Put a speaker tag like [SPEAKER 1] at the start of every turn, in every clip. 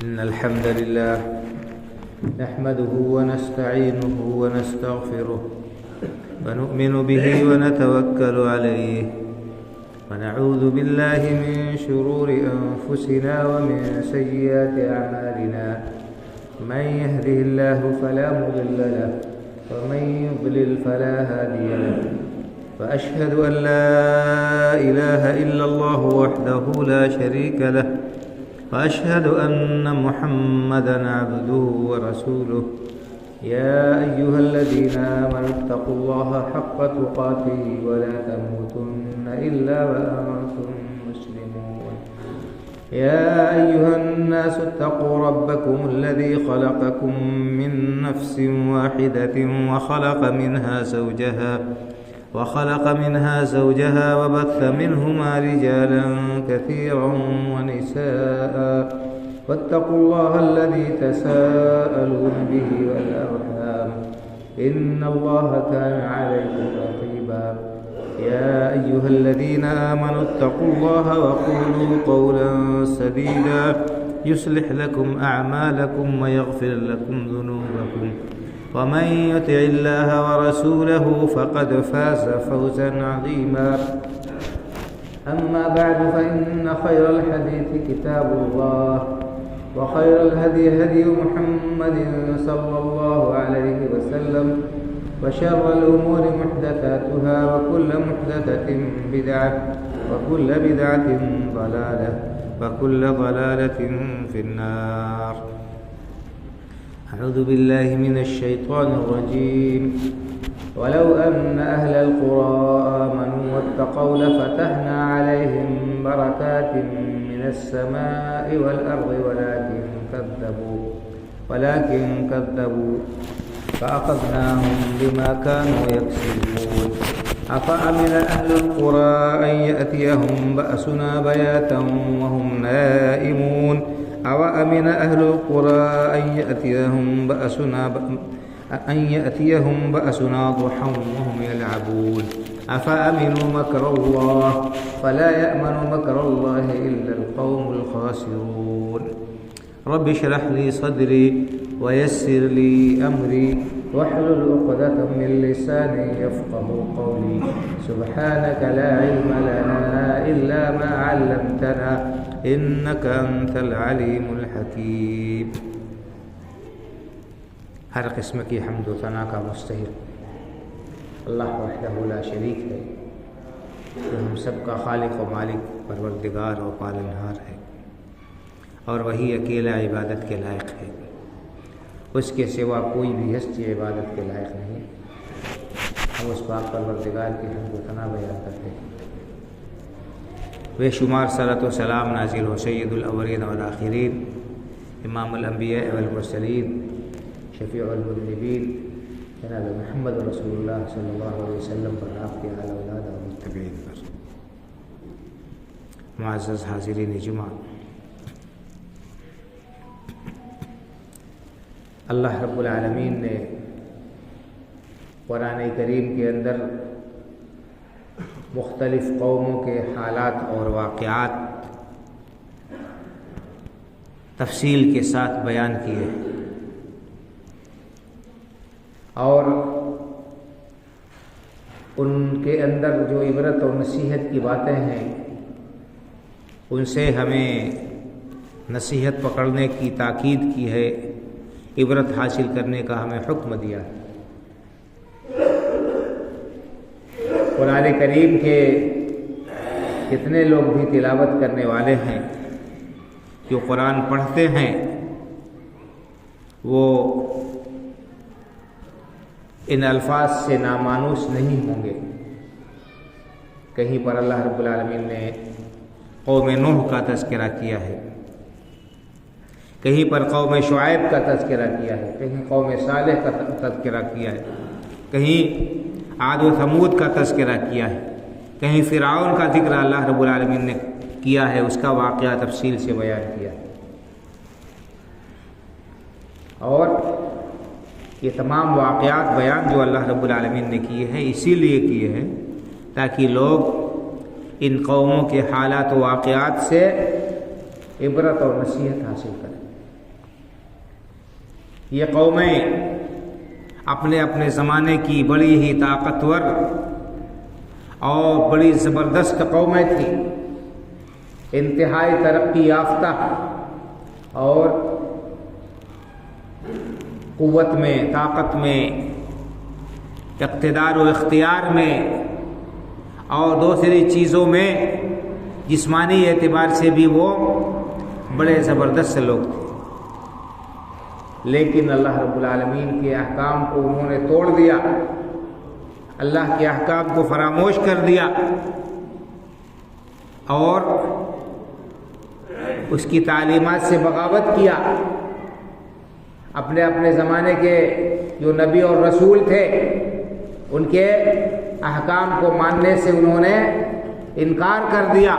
[SPEAKER 1] إن الحمد لله نحمده ونستعينه ونستغفره ونؤمن به ونتوكل عليه ونعوذ بالله من شرور أنفسنا ومن سيئات أعمالنا من يهده الله فلا مضل له ومن يضلل فلا هادي له وأشهد أن لا إله إلا الله وحده لا شريك له وأشهد أن محمدًا عبده ورسوله يا أيها الذين آمنوا اتقوا الله حق تقاته ولا تموتن إلا وأنتم مسلمون يا أيها الناس اتقوا ربكم الذي خلقكم من نفس واحدة وخلق منها زوجها وبث منهما رجالا كثيرا ونساء واتقوا الله الذي تساءلون به والأرحام إن الله كان عليكم رقيبا يا أيها الذين آمنوا اتقوا الله وقولوا قولا سديدا يصلح لكم أعمالكم ويغفر لكم ذنوبكم ومن يطع الله ورسوله فقد فاز فوزا عظيما أما بعد فإن خير الحديث كتاب الله وخير الهدي هدي محمد صلى الله عليه وسلم وشر الأمور محدثاتها وكل محدثة بدعة وكل بدعة ضلالة وكل ضلالة في النار. أعوذ بالله من الشيطان الرجيم. ولو أن أهل القرى آمنوا واتقوا لفتحنا عليهم بركات من السماء والأرض ولكن كذبوا فأخذناهم بما كانوا يكسبون. أفأمن أهل القرى أن يأتيهم بأسنا بياتا وهم نائمون أوأمن أهل القرى أن يأتيهم بأسنا ضحى وهم يلعبون أفأمنوا مكر الله فلا يأمن مكر الله إلا القوم الخاسرون. رب اشرح لي صدري ويسر لي أمري واحلل عقدة من لساني يفقهوا قولي. سبحانك لا علم لنا إلا ما علمتنا إنك أنت العليم الحكيم. ہر قسم کی حمد و ثنا کا مستحق اللہ وحدہ لا شریک ہے جو ہم سب کا خالق و مالک پروردگار و پالنہار ہے اور وہی اکیلا عبادت کے لائق ہے. اس کے سوا کوئی بھی ہستی عبادت کے لائق نہیں. ہم اس پاک پروردگار کی حمد و ثنا بیان کرتے ہیں. بے شمار صلاۃ و سلام نازل ہو سید الاولین والآخرین امام الانبیاء والمرسلین شفیع المذنبین جناب محمد رسول اللہ صلی اللہ علیہ وسلم پر، آپ کے اہل اولاد اور متبعین پر. معزز حاضرین جمعہ، اللہ رب العالمین نے قرآن کریم کے اندر مختلف قوموں کے حالات اور واقعات تفصیل کے ساتھ بیان کیے اور ان کے اندر جو عبرت اور نصیحت کی باتیں ہیں ان سے ہمیں نصیحت پکڑنے کی تاکید کی ہے، عبرت حاصل کرنے کا ہمیں حکم دیا ہے. قرآن کریم کے کتنے لوگ بھی تلاوت کرنے والے ہیں، جو قرآن پڑھتے ہیں وہ ان الفاظ سے نامانوس نہیں ہوں گے. کہیں پر اللہ رب العالمین نے قوم نوح کا تذکرہ کیا ہے، کہیں پر قوم شعیب کا تذکرہ کیا ہے، کہیں قوم صالح کا تذکرہ کیا ہے، کہیں عاد و ثمود کا تذکرہ کیا ہے، کہیں فرعون کا ذکر اللہ رب العالمین نے کیا ہے، اس کا واقعہ تفصیل سے بیان کیا ہے. اور یہ تمام واقعات بیان جو اللہ رب العالمین نے کیے ہیں اسی لیے کیے ہیں تاکہ لوگ ان قوموں کے حالات و واقعات سے عبرت اور نصیحت حاصل کریں. یہ قومیں اپنے اپنے زمانے کی بڑی ہی طاقتور اور بڑی زبردست قومیں تھیں، انتہائی ترقی یافتہ اور قوت میں، طاقت میں، اقتدار و اختیار میں اور دوسری چیزوں میں جسمانی اعتبار سے بھی وہ بڑے زبردست لوگ تھے، لیکن اللہ رب العالمین کے احکام کو انہوں نے توڑ دیا، اللہ کے احکام کو فراموش کر دیا اور اس کی تعلیمات سے بغاوت کیا۔ اپنے اپنے زمانے کے جو نبی اور رسول تھے ان کے احکام کو ماننے سے انہوں نے انکار کر دیا،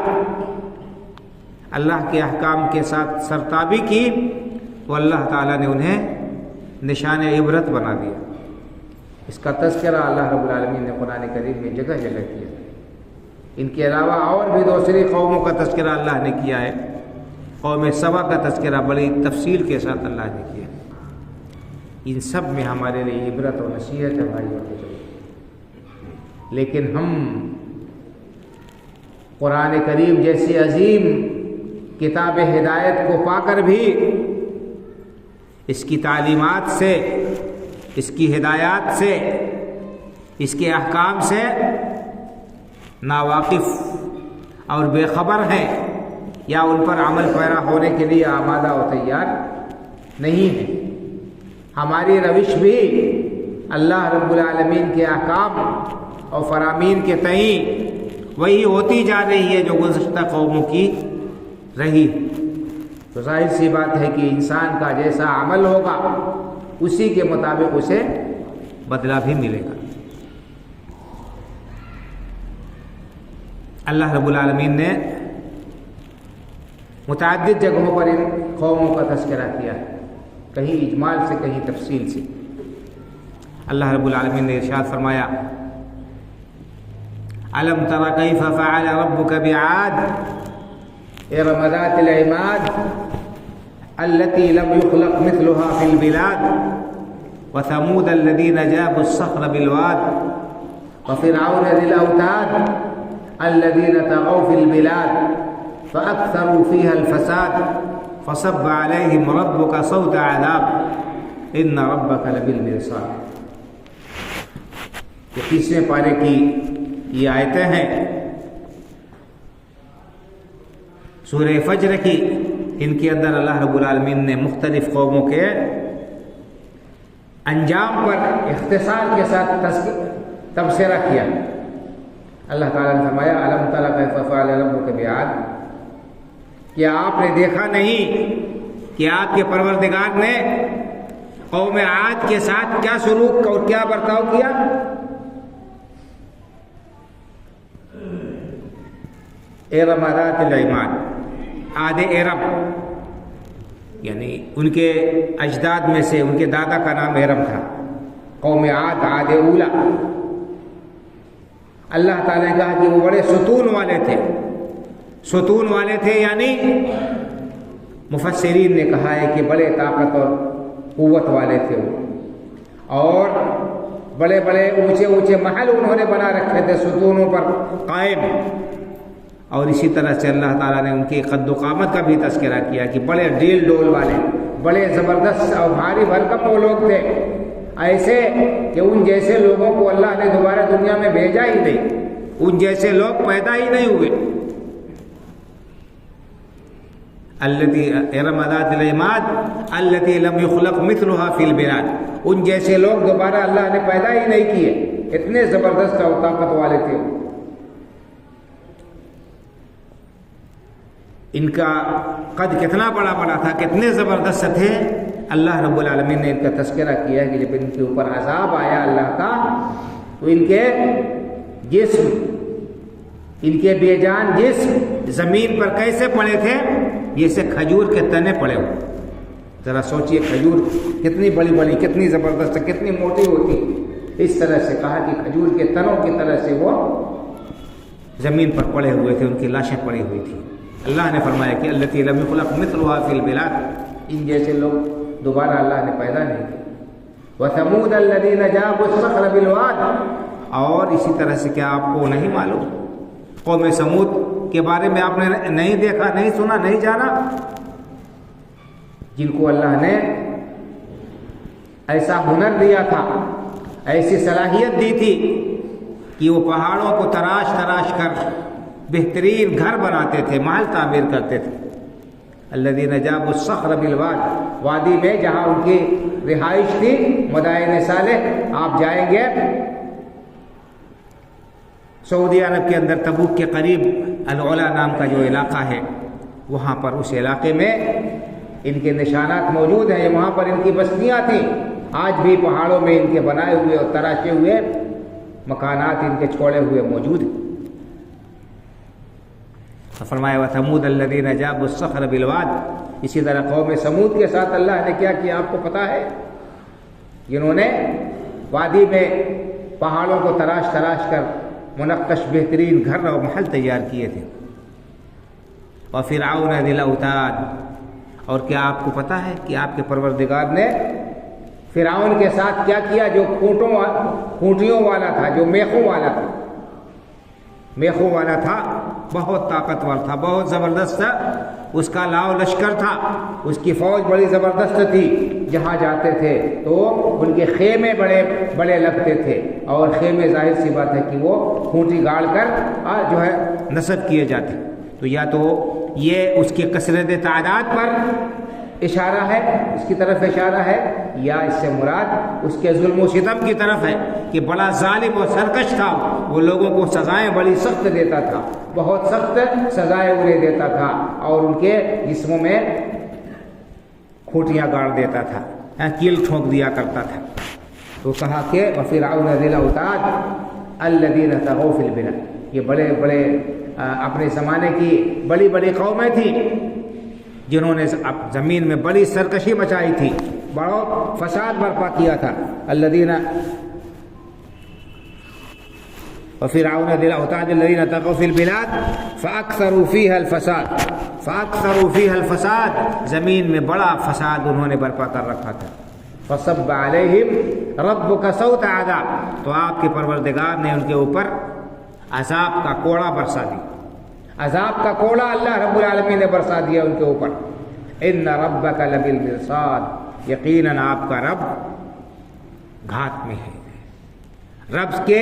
[SPEAKER 1] اللہ کے احکام کے ساتھ سرتابی کی تو اللہ تعالیٰ نے انہیں نشان عبرت بنا دیا۔ اس کا تذکرہ اللہ رب العالمین نے قرآن کریم میں جگہ جگہ کیا۔ ان کے علاوہ اور بھی دوسری قوموں کا تذکرہ اللہ نے کیا ہے۔ قوم سبا کا تذکرہ بڑی تفصیل کے ساتھ اللہ نے کیا۔ ان سب میں ہمارے لیے عبرت و نصیحت ہے بھائی اور بزرگ، لیکن ہم قرآن کریم جیسی عظیم کتاب ہدایت کو پا کر بھی اس کی تعلیمات سے، اس کی ہدایات سے، اس کے احکام سے ناواقف اور بے خبر ہیں، یا ان پر عمل پیرا ہونے کے لیے آمادہ و تیار نہیں ہیں۔ ہماری روش بھی اللہ رب العالمین کے احکام اور فرامین کے تئیں وہی ہوتی جا رہی ہے جو گزشتہ قوموں کی رہی۔ تو ظاہر سی بات ہے کہ انسان کا جیسا عمل ہوگا اسی کے مطابق اسے بدلہ بھی ملے گا۔ اللہ رب العالمین نے متعدد جگہوں پر ان قوموں کا تذکرہ کیا ہے، کہیں اجمال سے کہیں تفصیل سے۔ اللہ رب العالمین نے ارشاد فرمایا أَلَمْ تَرَ كَيْفَ فَعَلَ رَبُّكَ بِعَادٍ إِرَمَ ذَاتِ الْعِمَادِ الَّتِي لَمْ يُخْلَقْ مِثْلُهَا فِي الْبِلَادِ وَثَمُودَ الَّذِينَ جَابُوا الصَّخْرَ بِالْوَادِ وَفِرْعَوْنَ ذِي الْأَوْتَادِ الَّذِينَ طَغَوْا فِي الْبِلَادِ فَأَكْثَرُوا فِيهَا الْفَسَادَ فَصَبَّ عَلَيْهِمْ رَبُّكَ صَوْتَ عَذَابٍ إِنَّ رَبَّكَ لَبِالْمِرْصَادِ۔ یہ 30ویں پارے کی یہ آیتیں ہیں سورہ فجر کی۔ ان کے اندر اللہ رب العالمین نے مختلف قوموں کے انجام پر اختصار کے ساتھ تبصرہ کیا۔ اللہ تعالیٰ نے فرمایا أَلَمْ تَرَ كَيْفَ فَعَلَ رَبُّكَ بِعَادٍ، کیا آپ نے دیکھا نہیں کہ آپ کے پروردگار نے قوم عاد کے ساتھ کیا سلوک اور کیا برتاؤ کیا؟ ارم ذات العماد، عاد ارم یعنی ان کے اجداد میں سے ان کے دادا کا نام ارم تھا، قوم عاد، عاد اولا۔ اللہ تعالیٰ نے کہا کہ وہ بڑے ستون والے تھے، ستون والے تھے یعنی مفسرین نے کہا ہے کہ بڑے طاقت اور قوت والے تھے وہ، اور بڑے بڑے اونچے اونچے محل انہوں نے بنا رکھے تھے ستونوں پر قائم۔ اور اسی طرح سے اللہ تعالیٰ نے ان کی قد و قامت کا بھی تذکرہ کیا کہ بڑے ڈیل ڈول والے، بڑے زبردست اور بھاری بھرکم وہ لوگ تھے، ایسے کہ ان جیسے لوگوں کو اللہ نے دوبارہ دنیا میں بھیجا ہی نہیں، ان جیسے لوگ پیدا ہی نہیں ہوئے۔ الذی ارم ذات العماد التي لم يخلق مثلها في البلاد، ان جیسے لوگ دوبارہ اللہ نے پیدا ہی نہیں کیے، اتنے زبردست اور طاقت والے تھے۔ ان کا قد کتنا بڑا بڑا تھا، کتنے زبردست تھے، اللہ رب العالمین نے ان کا تذکرہ کیا کہ جب ان کے اوپر عذاب آیا اللہ کا تو ان کے جسم، ان کے بے جان جسم زمین پر کیسے پڑے تھے؟ جیسے کھجور کے تنے پڑے ہوئے۔ ذرا سوچئے کھجور کتنی بڑی بڑی، کتنی زبردست، کتنی موٹی ہوتی، اس طرح سے کہا کہ کھجور کے تنوں کی طرح سے وہ زمین پر پڑے ہوئے تھے، ان کی لاشیں پڑی ہوئی تھی۔ اللہ نے فرمایا کہ التی لم یخلق مثلها فی البلاد، ان جیسے لوگ دوبارہ اللہ نے پیدا نہیں کیا۔ وَثَمُودَ الَّذِينَ جَابُوا الصَّخْرَ بِالْوَادِ، اور اسی طرح سے کیا آپ کو نہیں معلوم قوم سمود کے بارے میں آپ نے نہیں دیکھا، نہیں سنا، نہیں جانا، جن کو اللہ نے ایسا ہنر دیا تھا، ایسی صلاحیت دی تھی کہ وہ پہاڑوں کو تراش تراش کر بہترین گھر بناتے تھے، محل تعمیر کرتے تھے۔ الذین جابوا الصخر بالواد، وادی میں جہاں ان کی رہائش تھی، مدائن صالح، آپ جائیں گے سعودی عرب کے اندر تبوک کے قریب العلا نام کا جو علاقہ ہے، وہاں پر اس علاقے میں ان کے نشانات موجود ہیں، وہاں پر ان کی بستیاں تھیں، آج بھی پہاڑوں میں ان کے بنائے ہوئے اور تراشے ہوئے مکانات ان کے چھوڑے ہوئے موجود ہیں۔ فرمایا وَثَمُودَ الَّذِينَ جَابُوا الصَّخْرَ بِالْوَادِ، اسی طرح قوم سمود کے ساتھ اللہ نے کیا کیا آپ کو پتہ ہے؟ جنہوں نے وادی میں پہاڑوں کو تراش تراش کر منقش بہترین گھر اور محل تیار کیے تھے۔ وَفِرْعَوْنَ ذِي الْأَوْتَادِ، اور کیا آپ کو پتہ ہے کہ آپ کے پروردگار نے فرعون کے ساتھ کیا کیا؟ جو کھوٹیوں والا تھا، جو میخوں والا تھا، میخوں والا تھا، بہت طاقتور تھا، بہت زبردست تھا، اس کا لاؤ لشکر تھا، اس کی فوج بڑی زبردست تھی، جہاں جاتے تھے تو ان کے خیمے بڑے بڑے لگتے تھے، اور خیمے ظاہر سی بات ہے کہ وہ کھوٹی گاڑ کر جو ہے نصب کیے جاتے، تو یا تو یہ اس کی کثرت تعداد پر اشارہ ہے، اس کی طرف اشارہ ہے، یا اس سے مراد اس کے ظلم و ستم کی طرف ہے کہ بڑا ظالم اور سرکش تھا، وہ لوگوں کو سزائیں بڑی سخت دیتا تھا، بہت سخت سزائیں انہیں دیتا تھا، اور ان کے جسموں میں کھوٹیاں گاڑ دیتا تھا، کیل ٹھونک دیا کرتا تھا۔ تو کہا کہ وَفِرْعَوْنَ ذِي الْأَوْتَادِ الَّذِينَ طَغَوْا فِي الْبِلَادِ، یہ بڑے بڑے اپنے زمانے کی بڑی بڑی قومیں تھیں جنہوں نے زمین میں بڑی سرکشی مچائی تھی، بڑا فساد برپا کیا تھا۔ الذین وفرعون ذی الاوتاد الذین طغوا فی البلاد فاکثروا فیہا الفساد، زمین میں بڑا فساد انہوں نے برپا کر رکھا تھا۔ فصب علیہم ربک صوت عذاب، تو آپ کے پروردگار نے ان کے اوپر عذاب کا کوڑا برسا دی، عذاب کا کوڑا اللہ رب العالمین نے برسا دیا ان کے اوپر۔ ان ربک لبالمرصاد، یقیناً آپ کا رب گھات میں ہے، رب کے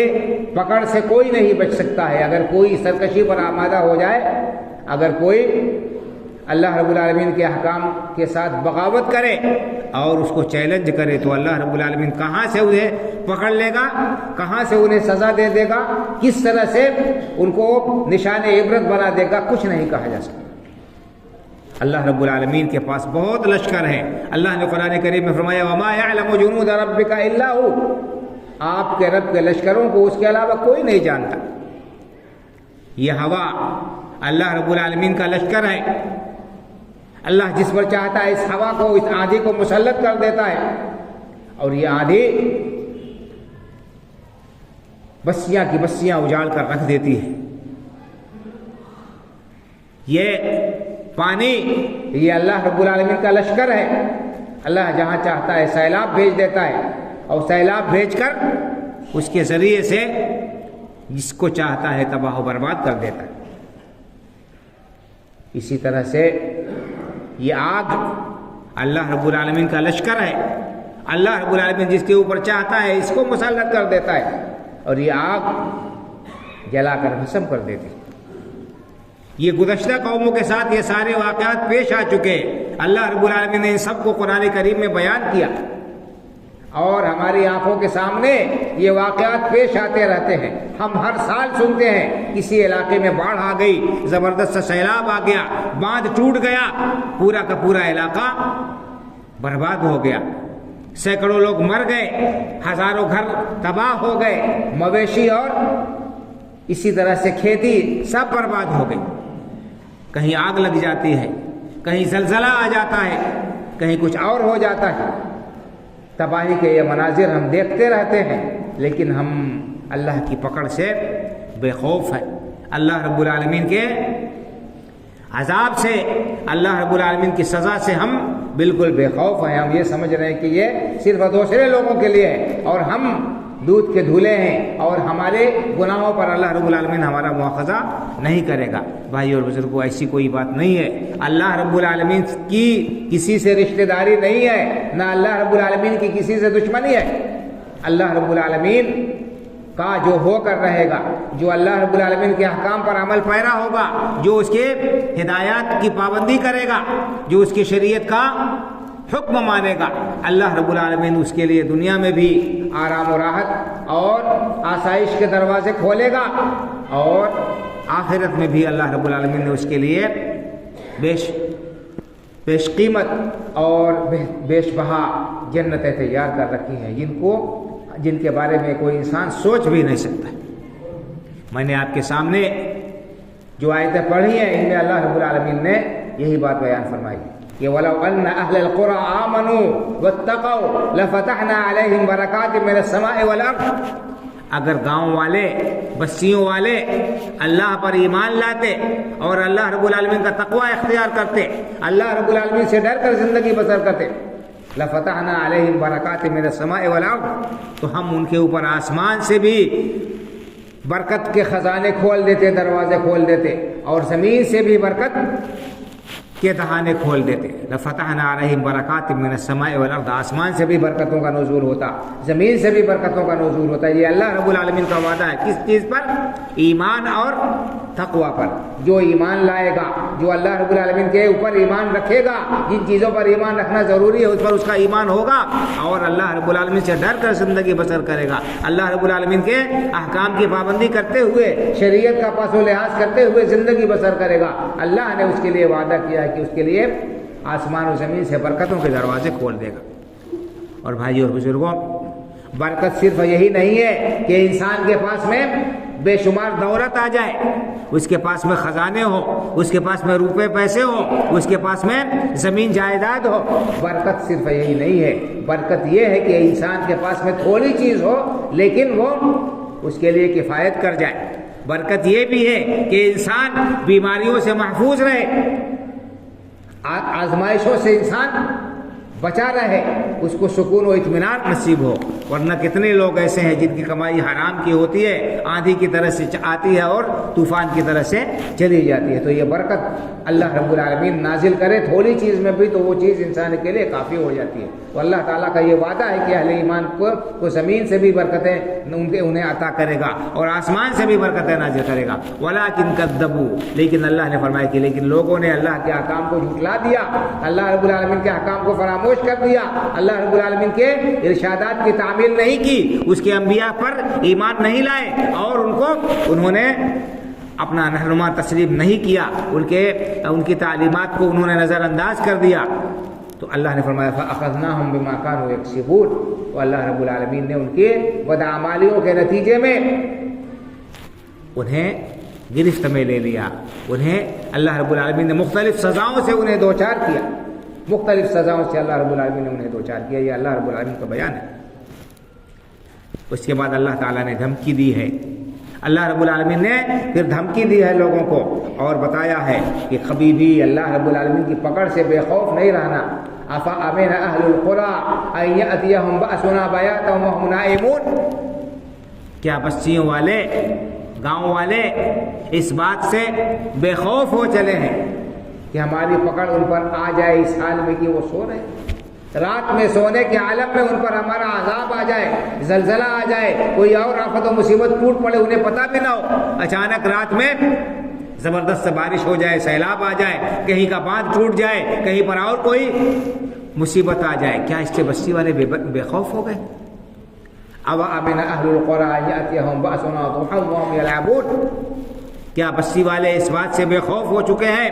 [SPEAKER 1] پکڑ سے کوئی نہیں بچ سکتا ہے۔ اگر کوئی سرکشی پر آمادہ ہو جائے، اگر کوئی اللہ رب العالمین کے احکام کے ساتھ بغاوت کرے اور اس کو چیلنج کرے، تو اللہ رب العالمین کہاں سے انہیں پکڑ لے گا، کہاں سے انہیں سزا دے دے گا، کس طرح سے ان کو نشان عبرت بنا دے گا، کچھ نہیں کہا جا سکتا۔ اللہ رب العالمین کے پاس بہت لشکر ہے۔ اللہ نے قرآن کریم میں فرمایا وَمَا يَعْلَمُ جُنُودَ رَبِّكَ إِلَّا هُوَ، آپ کے رب کے لشکروں کو اس کے علاوہ کوئی نہیں جانتا۔ یہ ہوا اللہ رب العالمین کا لشکر ہے، اللہ جس پر چاہتا ہے اس ہوا کو، اس آندھی کو مسلط کر دیتا ہے، اور یہ آندھی بستیاں کی بستیاں اجاڑ کر رکھ دیتی ہے۔ یہ پانی یہ اللہ رب العالمین کا لشکر ہے، اللہ جہاں چاہتا ہے سیلاب بھیج دیتا ہے، اور سیلاب بھیج کر اس کے ذریعے سے جس کو چاہتا ہے تباہ و برباد کر دیتا ہے۔ اسی طرح سے یہ آگ اللہ رب العالمین کا لشکر ہے، اللہ رب العالمین جس کے اوپر چاہتا ہے اس کو مسلط کر دیتا ہے، اور یہ آگ جلا کر بھسم کر دیتی ہے۔ یہ گزشتہ قوموں کے ساتھ یہ سارے واقعات پیش آ چکے، اللہ رب العالمین نے ان سب کو قرآن کریم میں بیان کیا، اور ہماری آنکھوں کے سامنے یہ واقعات پیش آتے رہتے ہیں۔ ہم ہر سال سنتے ہیں کسی علاقے میں باڑھ آ گئی، زبردست سیلاب آ گیا، باندھ ٹوٹ گیا، پورا کا پورا علاقہ برباد ہو گیا، سینکڑوں لوگ مر گئے، ہزاروں گھر تباہ ہو گئے، مویشی اور اسی طرح سے کھیتی سب برباد ہو گئی۔ کہیں آگ لگ جاتی ہے، کہیں زلزلہ آ جاتا ہے، کہیں کچھ اور ہو جاتا ہے۔ تباہی کے یہ مناظر ہم دیکھتے رہتے ہیں، لیکن ہم اللہ کی پکڑ سے بے خوف ہیں۔ اللہ رب العالمین کے عذاب سے، اللہ رب العالمین کی سزا سے ہم بالکل بے خوف ہیں. ہم یہ سمجھ رہے ہیں کہ یہ صرف دوسرے لوگوں کے لیے ہے اور ہم دودھ کے دھلے ہیں اور ہمارے گناہوں پر اللہ رب العالمین ہمارا مواخذہ نہیں کرے گا. بھائی اور بزرگوں، ایسی کوئی بات نہیں ہے. اللہ رب العالمین کی کسی سے رشتہ داری نہیں ہے، نہ اللہ رب العالمین کی کسی سے دشمنی ہے. اللہ رب العالمین کا جو ہو کر رہے گا، جو اللہ رب العالمین کے احکام پر عمل پیرا ہوگا، جو اس کے ہدایات کی پابندی کرے گا، جو اس کی شریعت کا حکم مانے گا، اللہ رب العالمین اس کے لیے دنیا میں بھی آرام و راحت اور آسائش کے دروازے کھولے گا، اور آخرت میں بھی اللہ رب العالمین نے اس کے لیے بیش قیمت اور بیش بہا جنتیں تیار کر رکھی ہیں، جن کے بارے میں کوئی انسان سوچ بھی نہیں سکتا. میں نے آپ کے سامنے جو آیتیں پڑھی ہیں، ان میں اللہ رب العالمین نے یہی بات بیان فرمائی کہ وَلَوْ أَنَّ أَهْلَ الْقُرَىٰ آمَنُوا وَاتَّقَوْا لَفَتَحْنَا عَلَيْهِمْ بَرَكَاتٍ مِّنَ السَّمَاءِ وَالْأَرْضِ. اگر گاؤں والے، بستیوں والے اللہ پر ایمان لاتے اور اللہ رب العالمین کا تقوی اختیار کرتے، اللہ رب العالمین سے ڈر کر زندگی بسر کرتے، لفتحنا علیہم برکات من السماء والارض، تو ہم ان کے اوپر آسمان سے بھی برکت کے خزانے کھول دیتے، دروازے کھول دیتے، اور زمین سے بھی برکت کے دہانے کھول دیتے. لفتحنا علیہم برکات من السماء والارض، آسمان سے بھی برکتوں کا نزول ہوتا، زمین سے بھی برکتوں کا نزول ہوتا. یہ اللہ رب العالمین کا وعدہ ہے. کس چیز پر؟ ایمان اور تقوی پر. جو ایمان لائے گا، جو اللہ رب العالمین کے اوپر ایمان رکھے گا، جن چیزوں پر ایمان رکھنا ضروری ہے اس پر اس کا ایمان ہوگا، اور اللہ رب العالمین سے ڈر کر زندگی بسر کرے گا، اللہ رب العالمین کے احکام کی پابندی کرتے ہوئے، شریعت کا پاس و لحاظ کرتے ہوئے زندگی بسر کرے گا، اللہ نے اس کے لیے وعدہ کیا ہے کہ اس کے لیے آسمان و زمین سے برکتوں کے دروازے کھول دے گا. اور بھائی اور بزرگوں، برکت صرف یہی نہیں ہے کہ انسان کے پاس میں بے شمار دولت آ جائے، اس کے پاس میں خزانے ہو، اس کے پاس میں روپے پیسے ہو، اس کے پاس میں زمین جائیداد ہو. برکت صرف یہی نہیں ہے. برکت یہ ہے کہ انسان کے پاس میں تھوڑی چیز ہو لیکن وہ اس کے لیے کفایت کر جائے. برکت یہ بھی ہے کہ انسان بیماریوں سے محفوظ رہے، آزمائشوں سے انسان بچا رہے، اس کو سکون و اطمینان نصیب ہو. ورنہ کتنے لوگ ایسے ہیں جن کی کمائی حرام کی ہوتی ہے، آندھی کی طرح سے آتی ہے اور طوفان کی طرح سے چلی جاتی ہے. تو یہ برکت اللہ رب العالمین نازل کرے تھوڑی چیز میں بھی تو وہ چیز انسان کے لیے کافی ہو جاتی ہے. تو اللہ تعالیٰ کا یہ وعدہ ہے کہ اہل ایمان کو زمین سے بھی برکتیں انہیں عطا کرے گا اور آسمان سے بھی برکتیں نازل کرے گا. وَلَٰكِن كَذَّبُوا، لیکن اللہ نے فرمایا کہ لیکن لوگوں نے اللہ کے احکام کو جھٹلا دیا، اللہ رب العالمین کے احکام کو فراموش کر دیا، اللہ رب العالمین کے ارشادات کی تعمیل نہیں کی، اس کے انبیاء پر ایمان نہیں لائے، اور انہوں نے اپنا رہنما تسلیم نہیں کیا، ان کی تعلیمات کو انہوں نے نظر انداز کر دیا. تو اللہ نے فرمایا فَأَخَذْنَاهُمْ بِمَا كَانُوا يَكْسِبُونَ، تو اللہ رب العالمین نے ان کے بدعمالیوں کے نتیجے میں انہیں گرفت میں لے لیا. انہیں اللہ رب العالمین نے مختلف سزاؤں سے انہیں دوچار کیا، مختلف سزاؤں سے اللہ رب العالمین نے انہیں دوچار کیا. یہ اللہ رب العالمین کا بیان ہے. اس کے بعد اللہ تعالیٰ نے دھمکی دی ہے. اللہ رب العالمین نے پھر دھمکی دی ہے لوگوں کو اور بتایا ہے کہ کبھی بھی اللہ رب العالمین کی پکڑ سے بے خوف نہیں رہنا. أَفَأَمِنَ أَهْلُ الْقُرَىٰ أَن يَأْتِيَهُمْ بَأْسُنَا بَيَاتًا وَهُمْ نَائِمُونَ، کیا بستیوں والے، گاؤں والے اس بات سے بے خوف ہو چلے ہیں کہ ہماری پکڑ ان پر آ جائے اس حال میں کہ وہ سو رہے ہیں، رات میں سونے کے عالم میں ان پر ہمارا عذاب آ جائے، زلزلہ آ جائے، کوئی اور آفت و مصیبت ٹوٹ پڑے، انہیں پتہ بھی نہ ہو، اچانک رات میں زبردست بارش ہو جائے، سیلاب آ جائے، کہیں کا باندھ ٹوٹ جائے، کہیں پر اور کوئی مصیبت آ جائے، کیا اس سے بستی والے بے خوف ہو گئے؟ أَوَأَمِنَ أَهْلُ الْقُرَىٰ أَن يَأْتِيَهُمْ بَأْسُنَا ضُحًى وَهُمْ يَلْعَبُونَ، کیا بستی والے اس بات سے بے خوف ہو چکے ہیں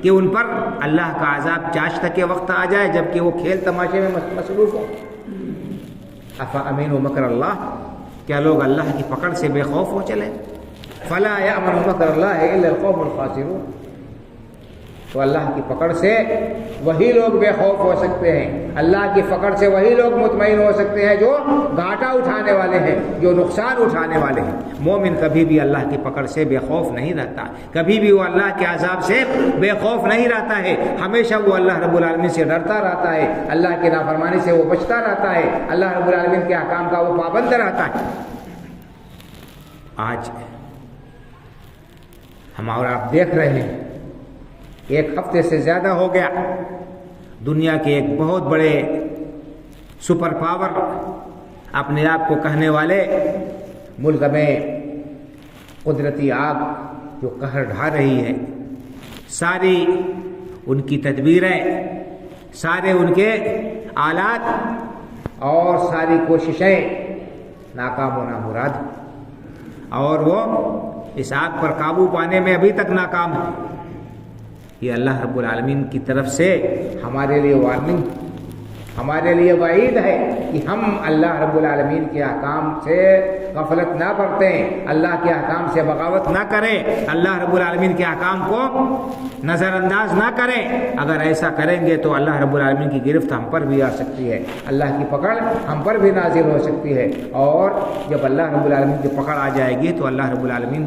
[SPEAKER 1] کہ ان پر اللہ کا عذاب چاشت کے وقت آ جائے جبکہ وہ کھیل تماشے میں مصروف ہو؟ أَفَأَمِنُوا مَكْرَ اللَّهِ، کیا لوگ اللہ کی پکڑ سے بے خوف ہو چلے؟ فَلَا يَأْمَنُ مَكْرَ اللَّهِ إِلَّا الْقَوْمُ الْخَاسِرُونَ، تو اللہ کی پکڑ سے وہی لوگ بے خوف ہو سکتے ہیں، اللہ کی پکڑ سے وہی لوگ مطمئن ہو سکتے ہیں جو گھاٹا اٹھانے والے ہیں، جو نقصان اٹھانے والے ہیں۔ مومن کبھی بھی اللہ کی پکڑ سے بے خوف نہیں رہتا، کبھی بھی وہ اللہ کے عذاب سے بے خوف نہیں رہتا ہے، ہمیشہ وہ اللہ رب العالمین سے ڈرتا رہتا ہے، اللہ کی نافرمانی سے وہ بچتا رہتا ہے، اللہ رب العالمین کے احکام کا وہ پابند رہتا ہے۔ آج ہم اور آپ دیکھ رہے ہیں، ایک ہفتے سے زیادہ ہو گیا، دنیا کے ایک بہت بڑے سپر پاور اپنے آپ کو کہنے والے ملک میں قدرتی آگ جو قہر ڈھا رہی ہے، ساری ان کی تدبیریں، سارے ان کے آلات اور ساری کوششیں ناکام و نامراد، اور وہ اس آگ پر قابو پانے میں ابھی تک ناکام ہے۔ یہ اللہ رب العالمین کی طرف سے ہمارے لیے وارننگ، ہمارے لیے وعید ہے کہ ہم اللہ رب العالمین کے احکام سے غفلت نہ برتیں، اللہ کے احکام سے بغاوت نہ کریں، اللہ رب العالمین کے احکام کو نظر انداز نہ کریں۔ اگر ایسا کریں گے تو اللہ رب العالمین کی گرفت ہم پر بھی آ سکتی ہے، اللہ کی پکڑ ہم پر بھی نازل ہو سکتی ہے، اور جب اللہ رب العالمین کی پکڑ آ جائے گی تو اللہ رب العالمین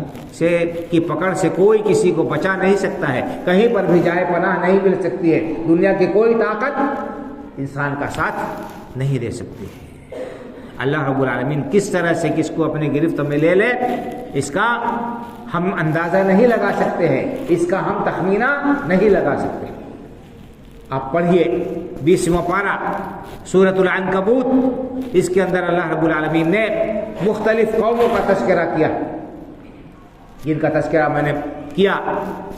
[SPEAKER 1] کی پکڑ سے کوئی کسی کو بچا نہیں سکتا ہے، کہیں پر بھی جائے پناہ نہیں مل سکتی ہے، دنیا کی کوئی طاقت انسان کا ساتھ نہیں دے سکتی ہے۔ اللہ رب العالمین کس طرح سے کس کو اپنی گرفت میں لے لے، اس کا ہم اندازہ نہیں لگا سکتے ہیں، اس کا ہم تخمینہ نہیں لگا سکتے۔ آپ پڑھیے 20واں پارہ سورۃ العنکبوت، اس کے اندر اللہ رب العالمین نے مختلف قوموں کا تذکرہ کیا، جن کا تذکرہ میں نے کیا۔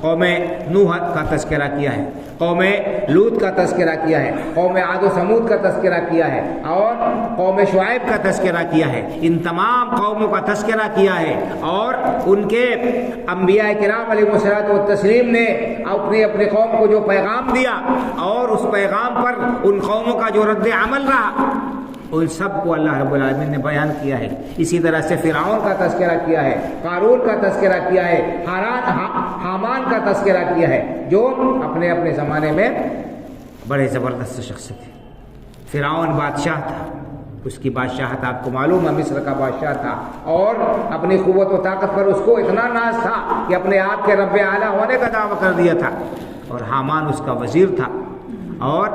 [SPEAKER 1] قوم نوح کا تذکرہ کیا ہے، قوم لوط کا تذکرہ کیا ہے، قوم عاد و ثمود کا تذکرہ کیا ہے، اور قوم شعیب کا تذکرہ کیا ہے۔ ان تمام قوموں کا تذکرہ کیا ہے، اور ان کے انبیاء کرام علیہ الصلوۃ والتسلیم نے اپنی اپنی قوم کو جو پیغام دیا، اور اس پیغام پر ان قوموں کا جو رد عمل رہا، ان سب کو اللہ رب العالمین نے بیان کیا ہے۔ اسی طرح سے فرعون کا تذکرہ کیا ہے، قارون کا تذکرہ کیا ہے، حامان کا تذکرہ کیا ہے، جو اپنے اپنے زمانے میں بڑے زبردست شخص تھے۔ فرعون بادشاہ تھا، اس کی بادشاہت آپ کو معلوم ہے، مصر کا بادشاہ تھا، اور اپنی قوت و طاقت پر اس کو اتنا ناز تھا کہ اپنے آپ کے رب اعلیٰ ہونے کا دعویٰ کر دیا تھا، اور حامان اس کا وزیر تھا، اور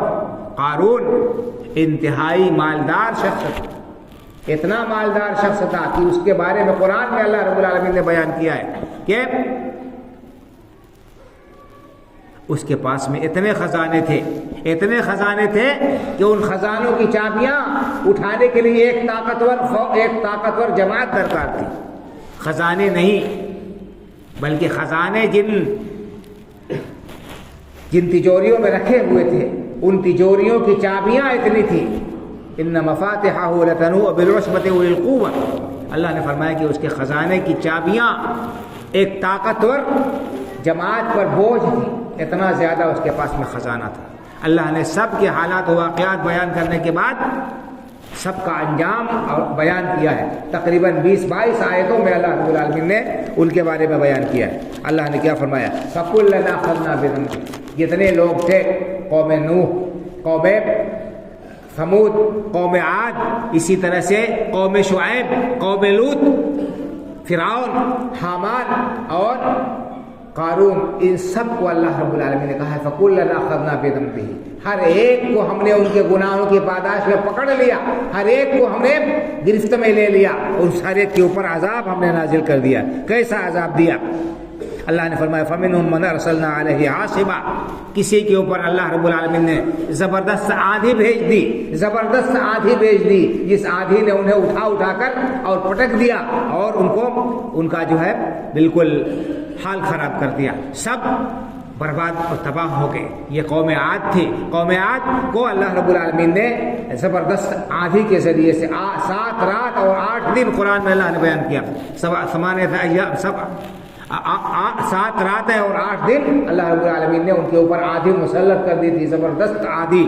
[SPEAKER 1] قارون انتہائی مالدار شخص تھا، اتنا مالدار شخص تھا کہ اس کے بارے میں قرآن میں اللہ رب العالمین نے بیان کیا ہے کہ اس کے پاس میں اتنے خزانے تھے کہ ان خزانوں کی چابیاں اٹھانے کے لیے ایک طاقتور جماعت درکار تھی۔ خزانے نہیں، بلکہ خزانے جن تجوریوں میں رکھے ہوئے تھے، ان تجوریوں کی چابیاں اتنی تھیں، ان مفاتحہ لتنوء بالعصبۃ اولي القوہ، اللہ نے فرمایا کہ اس کے خزانے کی چابیاں ایک طاقتور جماعت پر بوجھ تھی، اتنا زیادہ اس کے پاس میں خزانہ تھا۔ اللہ نے سب کے حالات و واقعات بیان کرنے کے بعد سب کا انجام بیان کیا ہے۔ تقریباً 20-22 آیتوں میں اللہ رب العالمین نے ان کے بارے میں بیان کیا ہے۔ اللہ نے کیا فرمایا؟ فَكُلًّا أَخَذْنَا بِذَنبِهِ، جتنے لوگ تھے، قوم نوح، قوم ثمود، قوم عاد، اسی طرح سے قوم شعیب، قوم لوط، فرعون، حامان اور قارون، ان سب کو اللہ رب العالمین نے کہا ہے فَكُلًّا أَخَذْنَا بِذَنبِهِ، ہر ایک کو ہم نے ان کے گناہوں کی پاداش میں پکڑ لیا، ہر ایک کو ہم نے گرفت میں لے لیا، ان سارے کے اوپر عذاب ہم نے نازل کر دیا۔ کیسا عذاب دیا؟ اللہ نے فرمایا فَمِنْهُمْ مَنْ أَرْسَلْنَا عَلَيْهِ حَاصِبًا، کسی کے اوپر اللہ رب العالمین نے زبردست آندھی بھیج دی، جس آندھی نے انہیں اٹھا کر اور پٹک دیا، اور ان کا جو ہے بالکل حال خراب کر دیا، سب برباد اور تباہ ہو گئے۔ یہ قوم عاد تھی، قوم عاد کو اللہ رب العالمین نے زبردست آندھی کے ذریعے سے 7 رات اور 8 دن قرآن میں اللہ نے بیان کیا، 8 7 راتیں اور 8 دن اللہ رب العالمین نے ان کے اوپر آندھی مسلط کر دی تھی، زبردست آندھی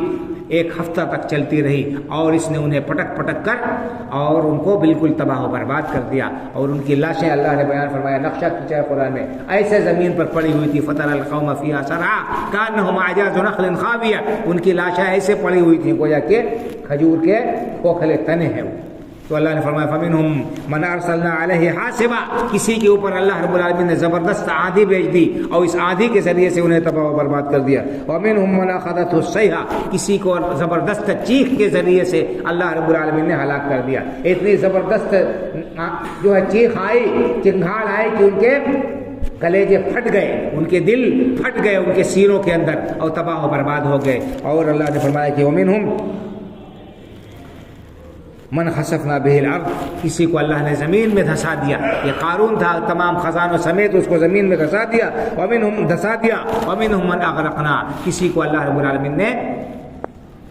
[SPEAKER 1] 1 ہفتہ تک چلتی رہی، اور اس نے انہیں پٹک پٹک کر اور ان کو بالکل تباہ و برباد کر دیا، اور ان کی لاشیں اللہ نے بیان فرمایا، نقشہ کھینچا ہے قرآن میں، ایسے زمین پر پڑی ہوئی تھی، فَتَرَى الْقَوْمَ فِيهَا سَرْعَىٰ كَأَنَّهُمْ أَعْجَازُ نَخْلٍ خَاوِيَةٍ، ان کی لاشیں ایسے پڑی ہوئی تھیں گویا کہ کھجور کے کھوکھلے تنے ہیں۔ تو اللہ نے فرمایا فَمِنْهُمْ مَنْ أَرْسَلْنَا عَلَيْهِ حَاصِبًا، کسی کے اوپر اللہ رب العالمین نے زبردست آندھی بھیج دی اور اس آندھی کے ذریعے سے انہیں تباہ و برباد کر دیا۔ وَمِنْهُمْ مَنْ أَخَذَتْهُ الصَّيْحَةُ، کسی کو زبردست چیخ کے ذریعے سے اللہ رب العالمین نے ہلاک کر دیا۔ اتنی زبردست جو ہے چیخ آئی، چنگھاڑ آئی کہ ان کے کلیجے پھٹ گئے، ان کے دل پھٹ گئے ان کے سینوں کے اندر، اور تباہ و برباد ہو گئے۔ اور اللہ نے فرمایا کہ وَمِنْهُمْ من خسفنا به الارض، کسی کو اللہ نے زمین میں دھسا دیا، یہ قارون تھا، تمام خزانوں سمیت اس کو زمین میں دھسا دیا، ومنهم من اغرقنا، کسی کو اللہ رب العالمین نے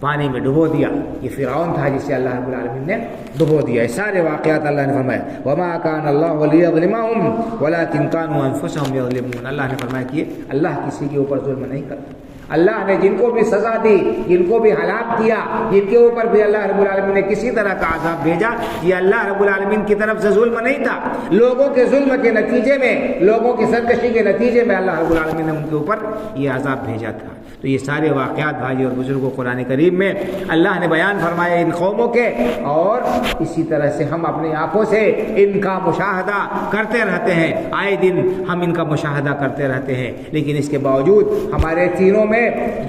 [SPEAKER 1] پانی میں ڈبو دیا، یہ فرعون تھا جسے اللہ رب العالمین نے ڈبو دیا۔ یہ سارے واقعات اللہ نے فرمایا وما كان الله ليظلمهم ولكن كانوا انفسهم يظلمون، اللہ نے فرمایا کہ اللہ کسی کے اوپر ظلم نہیں کرتا، اللہ نے جن کو بھی سزا دی، جن کو بھی ہلاک کیا، جن کے اوپر بھی اللہ رب العالمین نے کسی طرح کا عذاب بھیجا، یہ اللہ رب العالمین کی طرف سے ظلم نہیں تھا، لوگوں کے ظلم کے نتیجے میں، لوگوں کی سرکشی کے نتیجے میں اللہ رب العالمین نے ان کے اوپر یہ عذاب بھیجا تھا۔ تو یہ سارے واقعات بھائی اور بزرگوں قرآن کریم میں اللہ نے بیان فرمایا ان قوموں کے، اور اسی طرح سے ہم اپنی آنکھوں سے ان کا مشاہدہ کرتے رہتے ہیں، آئے دن ہم ان کا مشاہدہ کرتے رہتے ہیں، لیکن اس کے باوجود ہمارے سینوں میں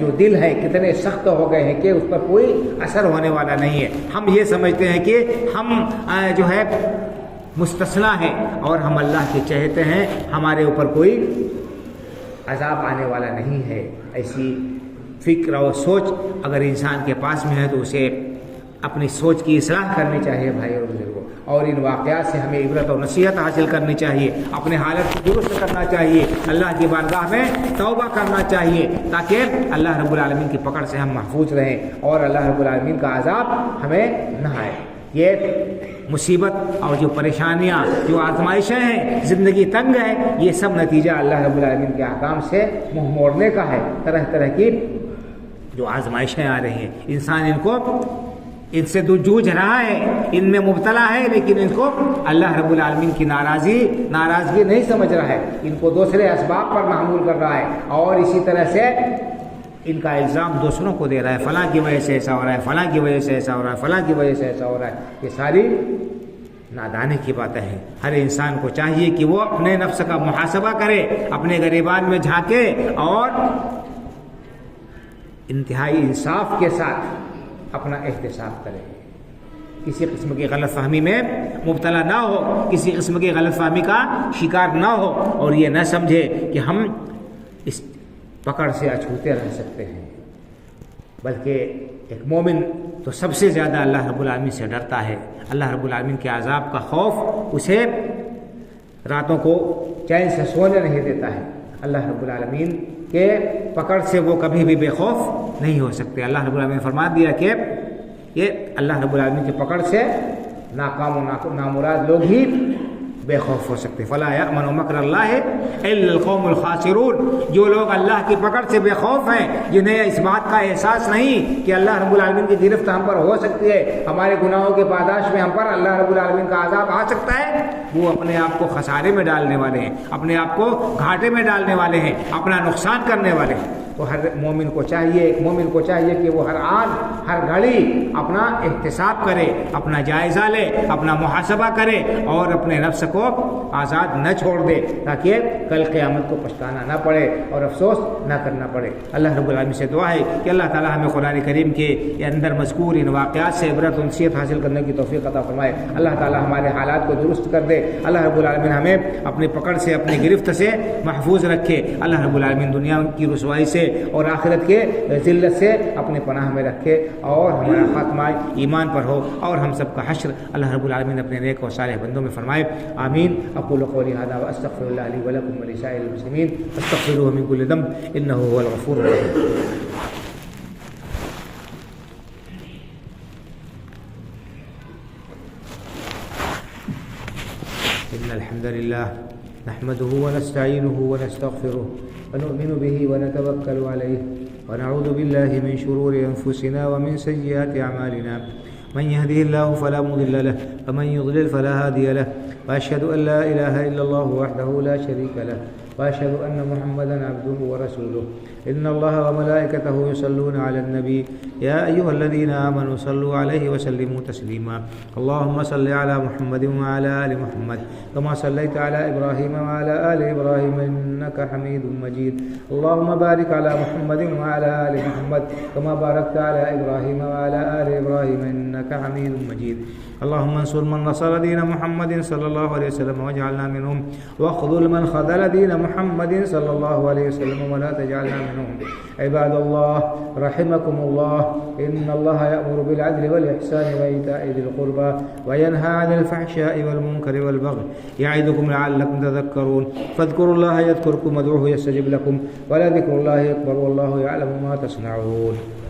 [SPEAKER 1] جو دل ہے کتنے سخت ہو گئے ہیں کہ اس پر کوئی اثر ہونے والا نہیں ہے۔ ہم یہ سمجھتے ہیں کہ ہم جو ہے مستثنیٰ ہیں، اور ہم اللہ کے چاہتے ہیں ہمارے اوپر کوئی عذاب آنے والا نہیں ہے۔ ایسی فکر اور سوچ اگر انسان کے پاس میں ہے تو اسے اپنی سوچ کی اصلاح کرنی چاہیے بھائی اور بزرگوں، اور ان واقعات سے ہمیں عبرت اور نصیحت حاصل کرنی چاہیے، اپنے حالت کو درست کرنا چاہیے، اللہ کی بارگاہ میں توبہ کرنا چاہیے، تاکہ اللہ رب العالمین کی پکڑ سے ہم محفوظ رہیں اور اللہ رب العالمین کا عذاب ہمیں نہ آئے۔ یہ مصیبت اور جو پریشانیاں، جو آزمائشیں ہیں، زندگی تنگ ہے، یہ سب نتیجہ اللہ رب العالمین کے احکام سے منہ موڑنے کا ہے۔ طرح طرح کی جو آزمائشیں آ رہی ہیں، انسان ان سے جوجھ رہا ہے، ان میں مبتلا ہے، لیکن ان کو اللہ رب العالمین کی ناراضگی نہیں سمجھ رہا ہے، ان کو دوسرے اسباب پر معمول کر رہا ہے، اور اسی طرح سے ان کا الزام دوسروں کو دے رہا ہے، فلاں کی وجہ سے ایسا ہو رہا ہے، فلاں کی وجہ سے ایسا ہو رہا ہے، فلاں کی وجہ سے ایسا ہو رہا ہے۔ یہ ساری نادانی کی باتیں ہیں۔ ہر انسان کو چاہیے کہ وہ اپنے نفس کا محاسبہ کرے، اپنے گریبان میں جھانکے، اور انتہائی انصاف کے ساتھ اپنا احتساب کرے، کسی قسم کی غلط فہمی میں مبتلا نہ ہو، کسی قسم کی غلط فہمی کا شکار نہ ہو، اور یہ نہ سمجھے کہ ہم اس پکڑ سے اچھوتے رہ سکتے ہیں، بلکہ ایک مومن تو سب سے زیادہ اللہ رب العالمین سے ڈرتا ہے۔ اللہ رب العالمین کے عذاب کا خوف اسے راتوں کو چین سے سونے نہیں دیتا ہے۔ اللہ رب العالمین کے پکڑ سے وہ کبھی بھی بے خوف نہیں ہو سکتے۔ اللہ رب العالمین نے فرما دیا کہ یہ اللہ رب العالمین کی پکڑ سے ناکام و نامراد لوگ ہی بے خوف ہو سکتے۔ فلا یأمن مکر اللہ الا القوم الخاسرون، جو لوگ اللہ کی پکڑ سے بے خوف ہیں، جنہیں اس بات کا احساس نہیں کہ اللہ رب العالمین کی گرفت ہم پر ہو سکتی ہے، ہمارے گناہوں کے پاداش میں ہم پر اللہ رب العالمین کا عذاب آ سکتا ہے، وہ اپنے آپ کو خسارے میں ڈالنے والے ہیں، اپنے آپ کو گھاٹے میں ڈالنے والے ہیں، اپنا نقصان کرنے والے ہیں۔ تو ہر مومن کو چاہیے، ایک مومن کو چاہیے کہ وہ ہر آن ہر گھڑی اپنا احتساب کرے، اپنا جائزہ لے، اپنا محاسبہ کرے، اور اپنے نفس کو آزاد نہ چھوڑ دے، تاکہ کل قیامت کو پچھتانا نہ پڑے اور افسوس نہ کرنا پڑے۔ اللہ رب العالمین سے دعا ہے کہ اللہ تعالی ہمیں قرآن کریم کے اندر مذکور ان واقعات سے عبرت و نصیحت حاصل کرنے کی توفیق عطا فرمائے۔ اللہ تعالی ہمارے حالات کو درست کر دے۔ اللہ رب العالمین ہمیں اپنی پکڑ سے، اپنی گرفت سے محفوظ رکھے۔ اللہ رب العالمین دنیا کی رسوائی سے اور آخرت کے ذلت سے اپنے پناہ میں رکھے، اور ہمارا خاتمہ ایمان پر ہو، اور ہم سب کا حشر اللہ رب العالمین اپنے نیک و صالح بندوں میں فرمائے۔ آمین۔ اقول قولی ھذا واستغفر اللہ لی ولکم ولسائر المسلمین فاستغفروہ من کل ذنب انہ هو الغفور الرحیم۔ ان الحمد للہ نحمده ونستعينه ونستغفره ونؤمن به ونتوكل عليه ونعوذ بالله من شرور أنفسنا ومن سيئات أعمالنا من يهده الله فلا مضل له ومن يضلل فلا هادي له وأشهد أن لا إله إلا الله وحده لا شريك له وأشهد أن محمدا عبده ورسوله إن الله وملائكته يصلون على النبي يا أيها الذين آمنوا صلوا عليه وسلموا تسليما اللهم صل على محمد وعلى آل محمد كما صليت على إبراهيم وعلى آل إبراهيم إنك حميد مجيد اللهم بارك على محمد وعلى آل محمد كما باركت على إبراهيم وعلى آل إبراهيم إنك حميد مجيد اللهم انصر من نصر دين محمد صلى الله عليه وسلم واجعلنا منهم واخذل من خذل دين محمد صلى الله عليه وسلم ولا تجعلنا منهم عباد الله رحمكم الله إن الله يأمر بالعدل والإحسان وإيتاء ذي القربى وينهى عن الفحشاء والمنكر والبغي يعظكم لعلكم تذكرون فاذكروا الله يذكركم وادعوه يستجب لكم ولذكر الله أكبر والله يعلم ما تصنعون